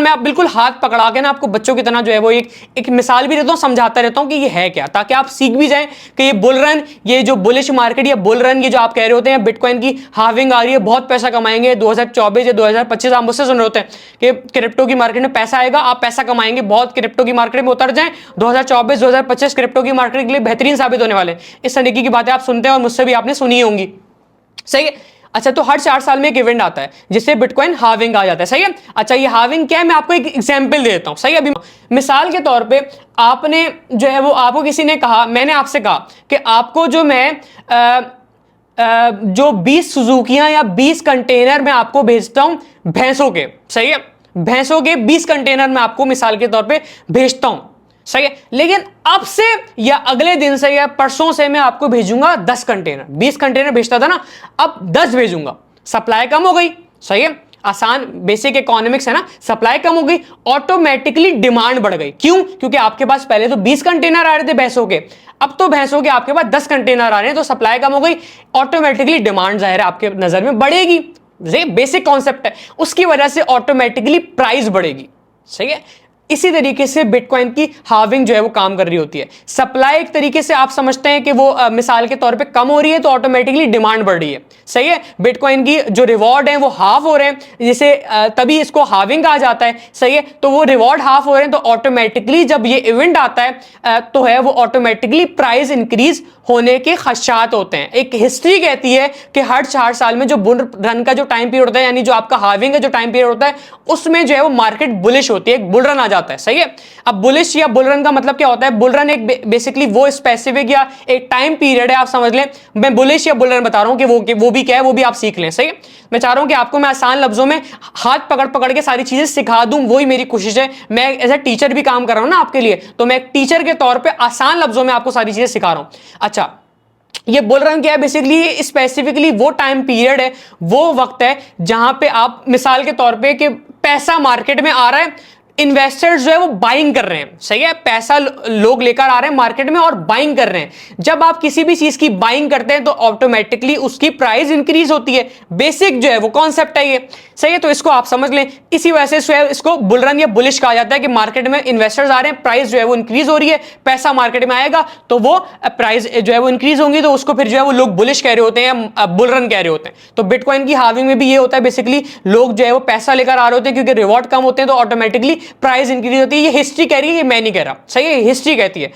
मैं आप बिल्कुल हाथ पकड़ा के ना आपको बच्चों की तरह जो है वो एक मिसाल भी देता हूँ, समझाता रहता हूँ कि ये है क्या, ताकि आप सीख भी जाएं कि ये बुल रन, ये जो बुलिश मार्केट या बुल रन, ये जो आप कह रहे होते हैं बिटकॉइन की हार्विंग आ रही है, बहुत पैसा कमाएंगे 2024 या 2025, आप मुझसे सुन रहे होते हैं कि क्रिप्टो की मार्केट में पैसा आएगा, आप पैसा कमाएंगे, बहुत क्रिप्टो की मार्केट में उतर जाएं, 2024 2025 क्रिप्टो की मार्केट के लिए बेहतरीन साबित होने वाले हैं। इस तरीके की बातें आप सुनते हैं और मुझसे भी आपने सुनी होंगी, सही है। अच्छा, तो हर 4 साल में एक इवेंट आता है जिससे बिटकॉइन हार्विंग आ जाता है, सही है। अच्छा, ये हार्विंग क्या है, मैं आपको एक एग्जांपल दे देता हूं, सही है। अभी मिसाल के तौर पे आपने जो है वो, आपको किसी ने कहा, मैंने आपसे कहा कि आपको जो मैं जो 20 सुजुकियां या 20 कंटेनर मैं आपको भेजता हूं भैंसों के, सही है, भैंसों के 20 कंटेनर मैं आपको मिसाल के तौर पे भेजता हूं, सही है। लेकिन अब से या अगले दिन से या परसों से मैं आपको भेजूंगा 10 कंटेनर, 20 कंटेनर भेजता था ना, अब 10 भेजूंगा, सप्लाई कम हो गई, सही है। आसान बेसिक इकोनॉमिक्स है ना, सप्लाई कम हो गई, ऑटोमेटिकली डिमांड बढ़ गई। क्यों? क्योंकि आपके पास पहले तो 20 कंटेनर आ रहे थे भैंसों के, अब तो भैंसों के आपके पास 10 कंटेनर आ रहे हैं, तो सप्लाई कम हो गई, ऑटोमेटिकली डिमांड जाहिर है आपके नजर में बढ़ेगी। ये बेसिक कॉन्सेप्ट है, उसकी वजह से ऑटोमेटिकली प्राइस बढ़ेगी, सही है। इसी तरीके से बिटकॉइन की हार्विंग जो है वो काम कर रही होती है। सप्लाई एक तरीके से आप समझते हैं कि वो मिसाल के तौर पे कम हो रही है, तो ऑटोमेटिकली डिमांड बढ़ रही है, सही है। बिटकॉइन की जो रिवॉर्ड है वो हाफ हो रहे हैं, जिसे तभी इसको हार्विंग कहा जाता है, सही है। तो वो रिवॉर्ड हाफ हो रहे हैं, तो ऑटोमेटिकली जब ये इवेंट आता है तो है वो ऑटोमेटिकली प्राइस इंक्रीज होने के खदशात होते हैं। एक हिस्ट्री कहती है कि हर 4 साल में जो बुल रन का जो टाइम पीरियड होता है, यानी जो आपका हार्विंग का जो टाइम पीरियड होता है, उसमें जो है वो मार्केट बुलिश होती है, एक बुल रन आ जाता है, सही है। अब बुलिश या बुल रन का मतलब क्या होता है? बुल रन एक बेसिकली वो स्पेसिफिक या एक टाइम पीरियड है, आप समझ लें। मैं बुलिश या बुल रन बता रहा हूं कि वो भी क्या है, वो भी आप सीख लें, सही है। मैं चाह रहा हूं कि आपको मैं आसान लफ्जों में हाथ पकड़ पकड़ के सारी चीजें सिखा दूं, वही मेरी कोशिश है। मैं एज ए टीचर भी काम कर रहा हूं ना आपके लिए, तो मैं एक टीचर के तौर पे आसान लफ्जों में आपको सारी चीजें सिखा रहा हूं। अच्छा, ये बुल रन क्या है? बेसिकली स्पेसिफिकली वो टाइम पीरियड है, वो वक्त है जहां पे आप मिसाल के तौर पे कि पैसा मार्केट में आ रहा है, इन्वेस्टर्स जो है वो बाइंग कर रहे हैं, सही है। पैसा लोग लेकर आ रहे हैं मार्केट में और बाइंग कर रहे हैं। जब आप किसी भी चीज की बाइंग करते हैं तो ऑटोमेटिकली उसकी प्राइस इंक्रीज होती है। बेसिक जो है वो कॉन्सेप्ट है ये, सही है। तो इसको आप समझ लें। इसी वजह से इसको बुल रन या बुलिश कहा जाता है कि मार्केट में इन्वेस्टर्स आ रहे हैं, प्राइस जो है वो इंक्रीज हो रही है, पैसा मार्केट में आएगा तो वो प्राइस जो है वो इंक्रीज होंगी, तो उसको फिर जो है वो लोग बुलिश कह रहे होते हैं या बुल रन कह रहे होते हैं। तो बिटकॉइन की हार्विंग में भी ये होता है, बेसिकली लोग जो है वो पैसा लेकर आ रहे होते हैं, क्योंकि रिवॉर्ड कम होते हैं तो ऑटोमेटिकली प्राइस इंक्रीज होती है। ये हिस्ट्री कह रही है, ये मैं नहीं कह रहा, सही है, हिस्ट्री कहती है।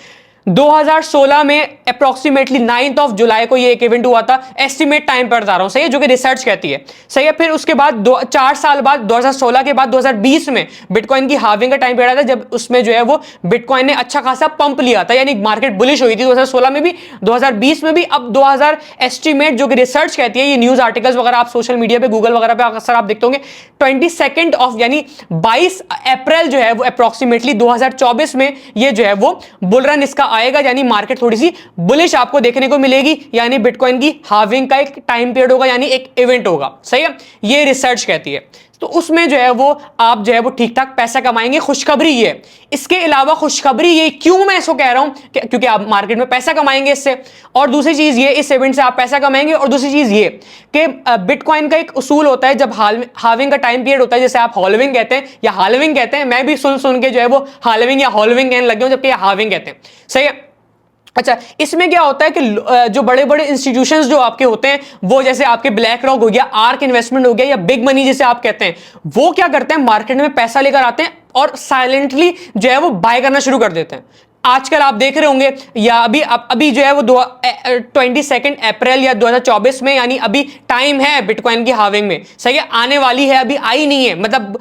2016 में अप्रोक्सीमेटली 9 जुलाई को ये एक इवेंट हुआ था, एस्टिमेट टाइम पर बता रहा हूं, सही है, जो कि रिसर्च कहती है, सही है। फिर उसके बाद 4 साल बाद 2016 के बाद 2020 में बिटकॉइन की हार्विंग का टाइम पीरियड था, जब उसमें जो है वो बिटकॉइन ने अच्छा खासा पंप लिया था, यानी मार्केट बुलिश हुई थी 2016 में भी, 2020 में भी। अब 2000 एस्टिमेट जो कि रिसर्च कहती है, ये न्यूज आर्टिकल्स वगैरह आप सोशल मीडिया पे, गूगल वगैरह पे अक्सर आप देखते होंगे, 22 ऑफ यानी 22 अप्रैल जो है वो अप्रोक्सीमेटली 2024 में ये जो है वो बुल रन इसका आएगा, यानी मार्केट थोड़ी सी बुलिश आपको देखने को मिलेगी, यानी बिटकॉइन की हार्विंग का एक टाइम पीरियड होगा, यानी एक इवेंट होगा, सही है। ये रिसर्च कहती है। तो उसमें जो है वो आप जो है वो ठीक ठाक पैसा कमाएंगे। खुशखबरी ये, इसके अलावा खुशखबरी ये, क्यों मैं इसको कह रहा हूं? क्योंकि आप मार्केट में पैसा कमाएंगे इससे, और दूसरी चीज ये, इस इवेंट से आप पैसा कमाएंगे, और दूसरी चीज ये कि बिटकॉइन का एक उसूल होता है, जब हार्विंग का टाइम पीरियड होता है, जैसे आप हॉलविंग कहते हैं या हालविंग कहते हैं, मैं भी सुन के जो है वो हालविंग या हॉलविंग कहने लग गया हूं, जबकि हार्विंग कहते हैं, सही है। अच्छा, इसमें क्या होता है कि जो बड़े बड़े इंस्टीट्यूशंस जो आपके होते हैं, वो जैसे आपके ब्लैक रॉक हो गया, आर्क इन्वेस्टमेंट हो गया, या बिग मनी जिसे आप कहते हैं, वो क्या करते हैं? मार्केट में पैसा लेकर आते हैं और साइलेंटली जो है वो बाय करना शुरू कर देते हैं। आजकल आप देख रहे होंगे, या अभी जो है वो 22 अप्रैल या 2024 में, यानी अभी टाइम है बिटकॉइन की हार्विंग में, सही है, आने वाली है, अभी आई नहीं है, मतलब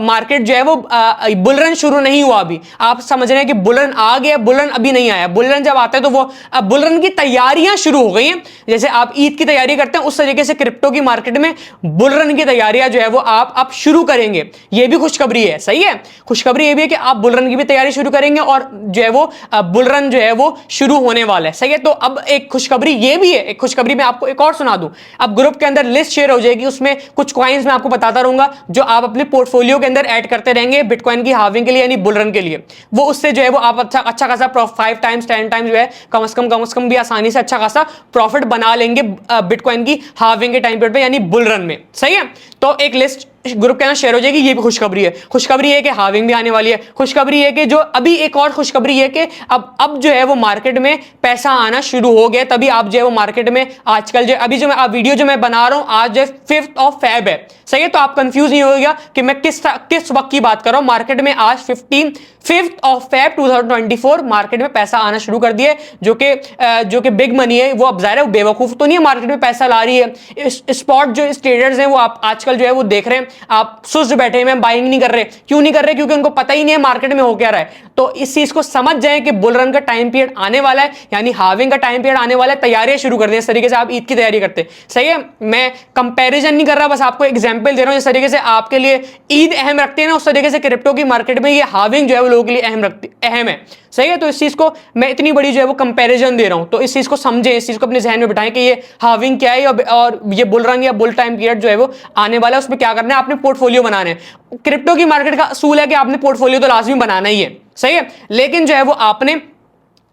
मार्केट जो है वो बुलरन शुरू नहीं हुआ अभी। आप समझ रहे हैं कि बुलरन आ गया, बुलरन अभी नहीं आया। बुलरन जब आता है तो वो बुलरन की तैयारियां शुरू हो गई हैं। जैसे आप ईद की तैयारी करते हैं, उस तरीके से क्रिप्टो की मार्केट में बुलरन की तैयारियां जो है वो आप शुरू करेंगे। ये भी खुशखबरी है, सही है। खुशखबरी ये भी है कि आप बुलरन की भी तैयारी शुरू करेंगे, और जो है बुल रन जो है वो शुरू होने वाला है, सही है। तो अब एक खुशखबरी ये भी है, एक खुशखबरी मैं आपको एक और सुना दूं। अब ग्रुप के अंदर लिस्ट शेयर हो जाएगी, उसमें कुछ कॉइन्स मैं आपको बताता रहूंगा, जो आप अपने पोर्टफोलियो के अंदर ऐड करते रहेंगे बिटकॉइन की हार्विंग के लिए, यानी बुल रन के लिए। वो उससे जो है वो आप अच्छा खासा 5 टाइम्स 10 टाइम्स जो है कम से कम भी आसानी से अच्छा खासा प्रॉफिट बना लेंगे बिटकॉइन की हार्विंग के टाइम पीरियड पे, यानी बुल रन में, सही है। तो एक लिस्ट ग्रुप के अंदर शेयर हो जाएगी। ये भी खुशखबरी है। खुशखबरी है कि हाविंग भी आने वाली है। खुशखबरी है कि जो अभी एक और खुशखबरी है कि अब जो है वो मार्केट में पैसा आना शुरू हो गया। तभी आप जो है वो मार्केट में आजकल जो अभी जो मैं वीडियो जो मैं बना रहा हूं आज जो 5th ऑफ फेब है, सही है। तो आप कंफ्यूज नहीं होगा कि मैं किस वक्त की बात कर रहा हूं। मार्केट में आज 5th ऑफ फेब 2024 मार्केट में पैसा आना शुरू कर दिया, जो कि बिग मनी है। वो अब जाहिर है वो बेवकूफ तो नहीं है, मार्केट में पैसा ला रही है। स्पॉट जो ट्रेडर्स हैं वो आप आजकल जो है वो देख रहे हैं, आप सुस्त बैठे हैं, बाइंग नहीं कर रहे। क्यों नहीं कर रहे? क्योंकि उनको पता ही नहीं है मार्केट में हो क्या रहा है। तो इस चीज को समझ जाएं कि बुल रन का टाइम पीरियड आने वाला है, यानी हाविंग का टाइम पीरियड आने वाला है। तैयारियां शुरू कर दें। इस तरीके से आप ईद की तैयारी करते हैं, सही है। मैं कंपैरिजन नहीं कर रहा, बस आपको एग्जांपल दे रहा हूं। इस तरीके से आपके लिए ईद अहम रखते हैं ना, उस तरीके से क्रिप्टो की मार्केट में ये हाविंग जो है वो लोगों के लिए अहम है, सही है। तो इस चीज को मैं इतनी बड़ी जो है वो कंपैरिजन दे रहा हूं। तो इस चीज को समझें, इस चीज को अपने जहन में बिठाएं कि ये हाविंग क्या है और ये बुल रन या बुल टाइम पीरियड जो है वो आने वाला है। उसमें क्या करना है? आपने पोर्टफोलियो बनाना है। क्रिप्टो की मार्केट का असूल है कि आपने पोर्टफोलियो तो लाजमी बनाना ही है, सही है। लेकिन जो है वो आपने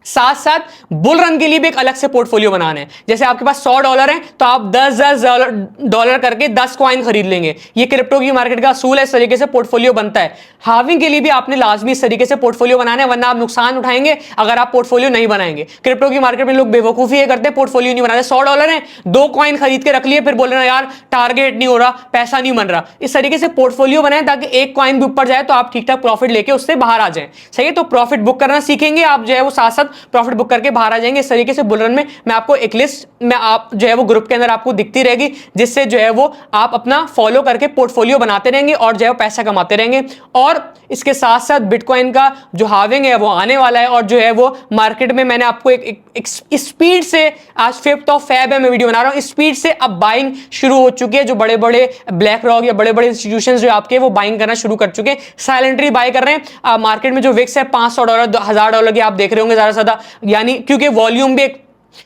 साथ साथ बुल रन के लिए भी एक अलग से पोर्टफोलियो बनाना है। जैसे आपके पास $100 है तो आप $10 करके 10 कॉइन खरीद लेंगे। ये क्रिप्टो की मार्केट का असूल है, इस तरीके से पोर्टफोलियो बनता है। हाविंग के लिए भी आपने लाजमी इस तरीके से पोर्टफोलियो बनाना है, वरना आप नुकसान उठाएंगे अगर आप पोर्टफोलियो नहीं बनाएंगे। क्रिप्टो की मार्केट में लोग बेवकूफी ये करते हैं, पोर्टफोलियो नहीं बनाते। $100 है, 2 कॉइन खरीद के रख लिए, फिर बोल रहे हैं यार टारगेट नहीं हो रहा, पैसा नहीं बन रहा। इस तरीके से पोर्टफोलियो बनाए ताकि एक कॉइन भी ऊपर जाए तो आप ठीक ठाक प्रॉफिट लेके उससे बाहर आ जाए, सही है। तो प्रॉफिट बुक करना सीखेंगे आप, जो है वो साथ साथ प्रॉफिट बुक करके बाहर आ जाएंगे। इस तरीके से बुल रन में मैं आपको एक लिस्ट में आप जो है वो ग्रुप के अंदर आपको दिखती रहेगी, जिससे जो है वो आप अपना फॉलो करके पोर्टफोलियो बनाते रहेंगे और जो है पैसा कमाते रहेंगे। और इसके साथ साथ बिटकॉइन का जो हाविंग है वो आने वाला है, और जो है वो मार्केट में मैंने आपको एक स्पीड से, आज 5th ऑफ फेब है, मैं वीडियो बना रहा हूं, स्पीड से अब बाइंग शुरू हो चुकी है। जो बड़े बड़े ब्लैक रॉक या बड़े बड़े इंस्टीट्यूशंस जो आपके वो बाइंग करना शुरू कर चुके हैं, साइलेंटली बाय कर रहे हैं। मार्केट में जो विक्स है $500 $1000 की आप देख रहे होंगे ज्यादा से ज्यादा, यानी क्योंकि वॉल्यूम भी एक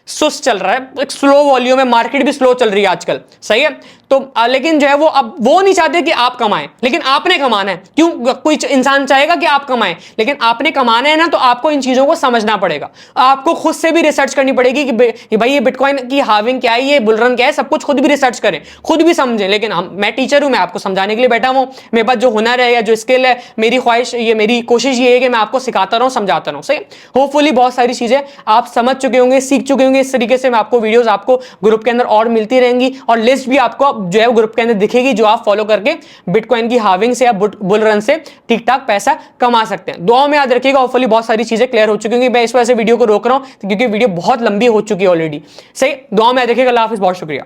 सुस्त चल रहा है, एक स्लो वॉल्यूम है, मार्केट भी स्लो चल रही है आजकल, सही है। तो लेकिन जो है वो अब वो नहीं चाहते कि आप कमाएं, लेकिन आपने कमाना है। क्यों? कोई इंसान चाहेगा कि आप कमाएं, लेकिन आपने कमाना है ना, तो आपको इन चीजों को समझना पड़ेगा। आपको खुद से भी रिसर्च करनी पड़ेगी कि भाई ये बिटकॉइन की हाविंग क्या है, ये बुल रन क्या है, सब कुछ खुद भी रिसर्च करें, खुद भी समझें। लेकिन मैं टीचर हूं, मैं आपको समझाने के लिए बैठा हूं। मेरे पास जो हुनर है या जो स्किल है, मेरी ख्वाहिश, ये मेरी कोशिश ये है कि मैं आपको सिखाता रहूं, समझाता रहूं, सही। होपफुली बहुत सारी चीजें आप समझ चुके होंगे, सीख चुके होंगे। इस तरीके से मैं आपको वीडियोस आपको ग्रुप के अंदर और मिलती रहेंगी, और लिस्ट भी आपको जो है ग्रुप के अंदर दिखेगी, जो आप फॉलो करके बिटकॉइन की हाविंग से या बुल रन से ठीक ठाक पैसा कमा सकते हैं। दुआ में याद रखिएगा, होपफुली बहुत सारी चीजें क्लियर हो चुकी होंगी। मैं इस वजह से वीडियो को रोक रहा हूं क्योंकि वीडियो बहुत लंबी हो चुकी है ऑलरेडी, सही। दुआ में याद रखिएगा। अल्लाह हाफिज़, बहुत शुक्रिया।